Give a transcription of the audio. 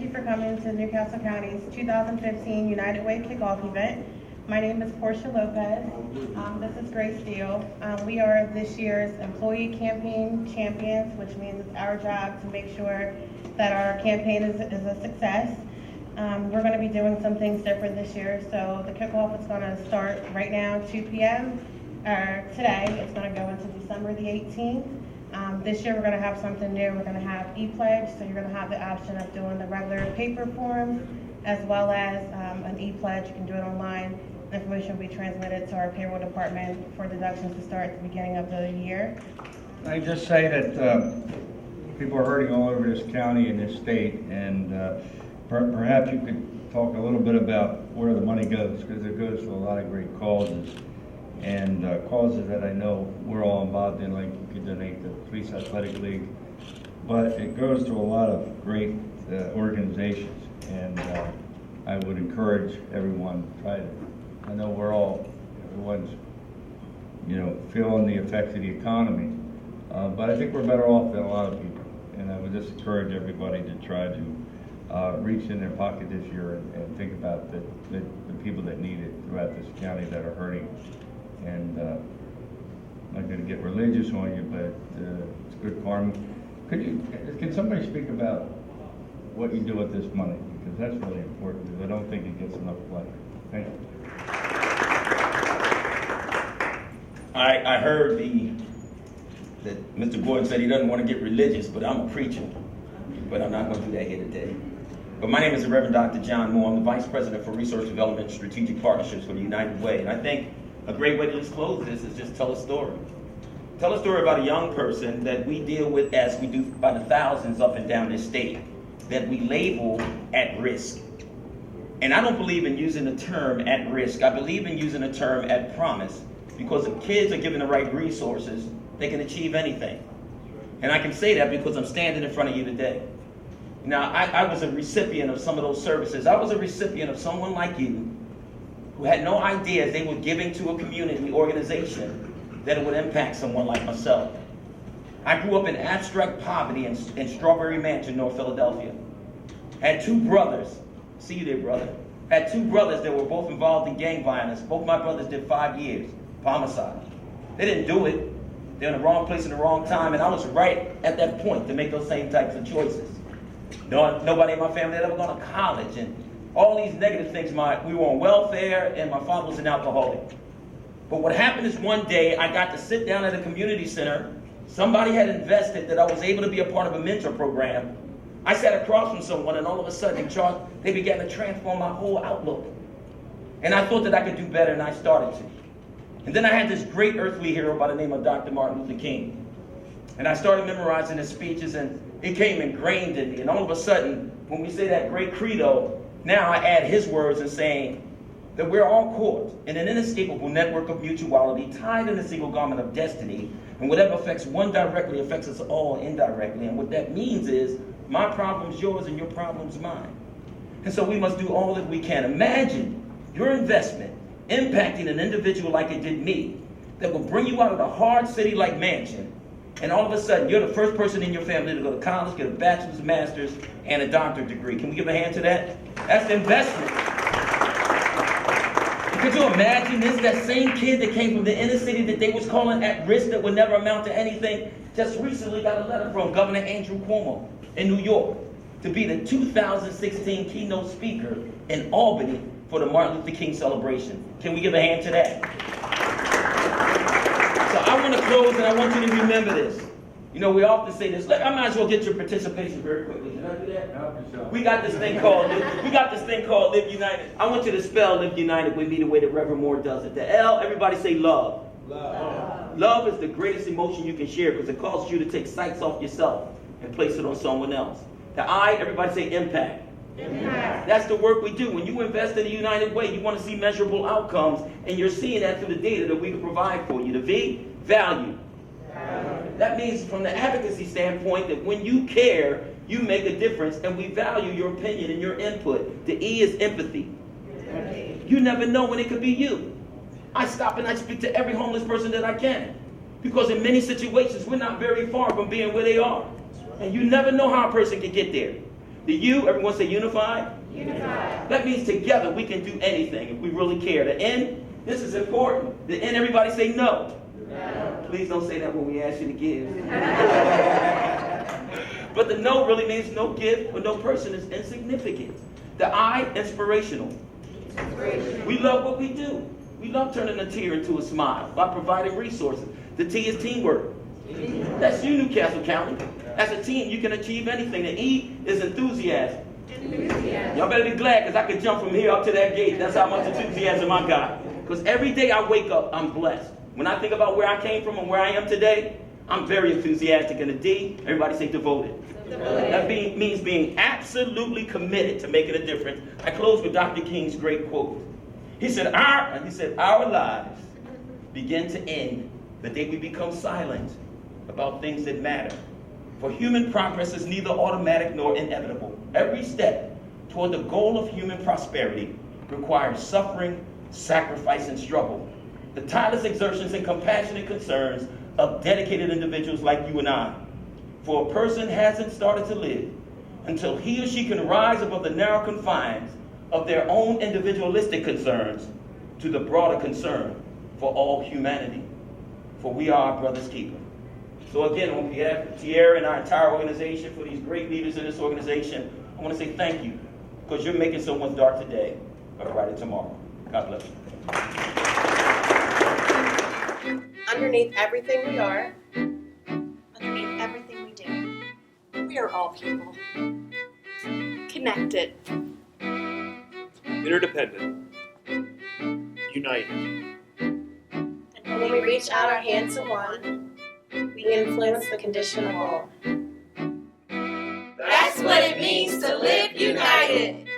you for coming to Newcastle County's 2015 United Way kickoff event. My name is Portia Lopez. This is Grace Steele. We are this year's employee campaign champions, which means it's our job to make sure that our campaign is a success. We're going to be doing some things different this year. So the kickoff is going to start right now, 2 p.m. Today. It's going to go into December the 18th. This year we're going to have something new. We're going to have e-pledge, so you're going to have the option of doing the regular paper forms as well as an e-pledge. You can do it online. The information will be transmitted to our payroll department for deductions to start at the beginning of the year. I just say that people are hurting all over this county and this state, and perhaps you could talk a little bit about where the money goes, because it goes to a lot of great causes. And causes that I know we're all involved in, like you could donate to the Police Athletic League, but it goes to a lot of great organizations, and I would encourage everyone to try to, I know everyone's, feeling the effects of the economy, but I think we're better off than a lot of people, and I would just encourage everybody to try to reach in their pocket this year and think about the people that need it throughout this county that are hurting. And I'm not going to get religious on you, but it's good karma. Can somebody speak about what you do with this money? Because that's really important, because I don't think it gets enough play. Thank you. I heard that Mr. Gordon said he doesn't want to get religious, but I'm a preacher. But I'm not going to do that here today. But my name is the Reverend Dr. John Moore. I'm the Vice President for Research Development and Strategic Partnerships for the United Way. And I think a great way to just close this is just tell a story. Tell a story about a young person that we deal with, as we do by the thousands up and down this state, that we label at risk. And I don't believe in using the term at risk. I believe in using the term at promise, because if kids are given the right resources, they can achieve anything. And I can say that because I'm standing in front of you today. Now, I was a recipient of some of those services. I was a recipient of someone like you who had no idea they were giving to a community organization that it would impact someone like myself. I grew up in abstract poverty in Strawberry Mansion, North Philadelphia. Had two brothers, see you there, brother. Had two brothers that were both involved in gang violence. Both my brothers did 5 years, homicide. They didn't do it. They're in the wrong place at the wrong time, and I was right at that point to make those same types of choices. Nobody in my family had ever gone to college, and all these negative things. We were on welfare, and my father was an alcoholic. But what happened is one day I got to sit down at a community center. Somebody had invested that I was able to be a part of a mentor program. I sat across from someone, and all of a sudden they began to transform my whole outlook. And I thought that I could do better, and I started to. And then I had this great earthly hero by the name of Dr. Martin Luther King. And I started memorizing his speeches, and it came ingrained in me. And all of a sudden, when we say that great credo, now I add his words in saying that we're all caught in an inescapable network of mutuality, tied in a single garment of destiny, and whatever affects one directly affects us all indirectly. And what that means is, my problem's yours and your problem's mine. And so we must do all that we can. Imagine your investment impacting an individual like it did me, that will bring you out of a hard city like Mansion, and all of a sudden you're the first person in your family to go to college, get a bachelor's, master's, and a doctorate degree. Can we give a hand to that? That's the investment. Could you imagine this? That same kid that came from the inner city that they was calling at risk, that would never amount to anything, just recently got a letter from Governor Andrew Cuomo in New York to be the 2016 keynote speaker in Albany for the Martin Luther King celebration. Can we give a hand to that? So I want to close, and I want you to remember this. We often say this. I might as well get your participation very quickly. Can I do that? No, we got this thing called Live United. I want you to spell Live United with me the way that Reverend Moore does it. The L, everybody say love. Love. Love is the greatest emotion you can share, because it causes you to take sights off yourself and place it on someone else. The I, everybody say impact. Impact. That's the work we do. When you invest in the United Way, you want to see measurable outcomes, and you're seeing that through the data that we can provide for you. The V, value. That means from the advocacy standpoint that when you care, you make a difference, and we value your opinion and your input. The E is empathy. You never know when it could be you. I stop and I speak to every homeless person that I can, because in many situations we're not very far from being where they are. And you never know how a person can get there. The U, everyone say unified? Unified. That means together we can do anything if we really care. The N, this is important. The N, everybody say no. No. Please don't say that when we ask you to give. But the no really means no gift or no person is insignificant. The I, inspirational. We love what we do. We love turning a tear into a smile by providing resources. The T is teamwork. That's you, Newcastle County. As a team, you can achieve anything. The E is enthusiasm. Y'all better be glad, because I could jump from here up to that gate. That's how much enthusiasm I got. Because every day I wake up, I'm blessed. When I think about where I came from and where I am today, I'm very enthusiastic. And the D, everybody say devoted. That means being absolutely committed to making a difference. I close with Dr. King's great quote. He said, our lives begin to end the day we become silent about things that matter. For human progress is neither automatic nor inevitable. Every step toward the goal of human prosperity requires suffering, sacrifice, and struggle. The tireless exertions and compassionate concerns of dedicated individuals like you and I. For a person hasn't started to live until he or she can rise above the narrow confines of their own individualistic concerns to the broader concern for all humanity. For we are our brother's keeper. So again, on behalf of Tierra and our entire organization, for these great leaders in this organization, I want to say thank you, because you're making someone's dark today a brighter tomorrow. God bless you. Underneath everything we are, Underneath everything we do, we are all people. Connected. Interdependent. United. And when we reach out our hand to one, we influence the condition of all. That's what it means to live united.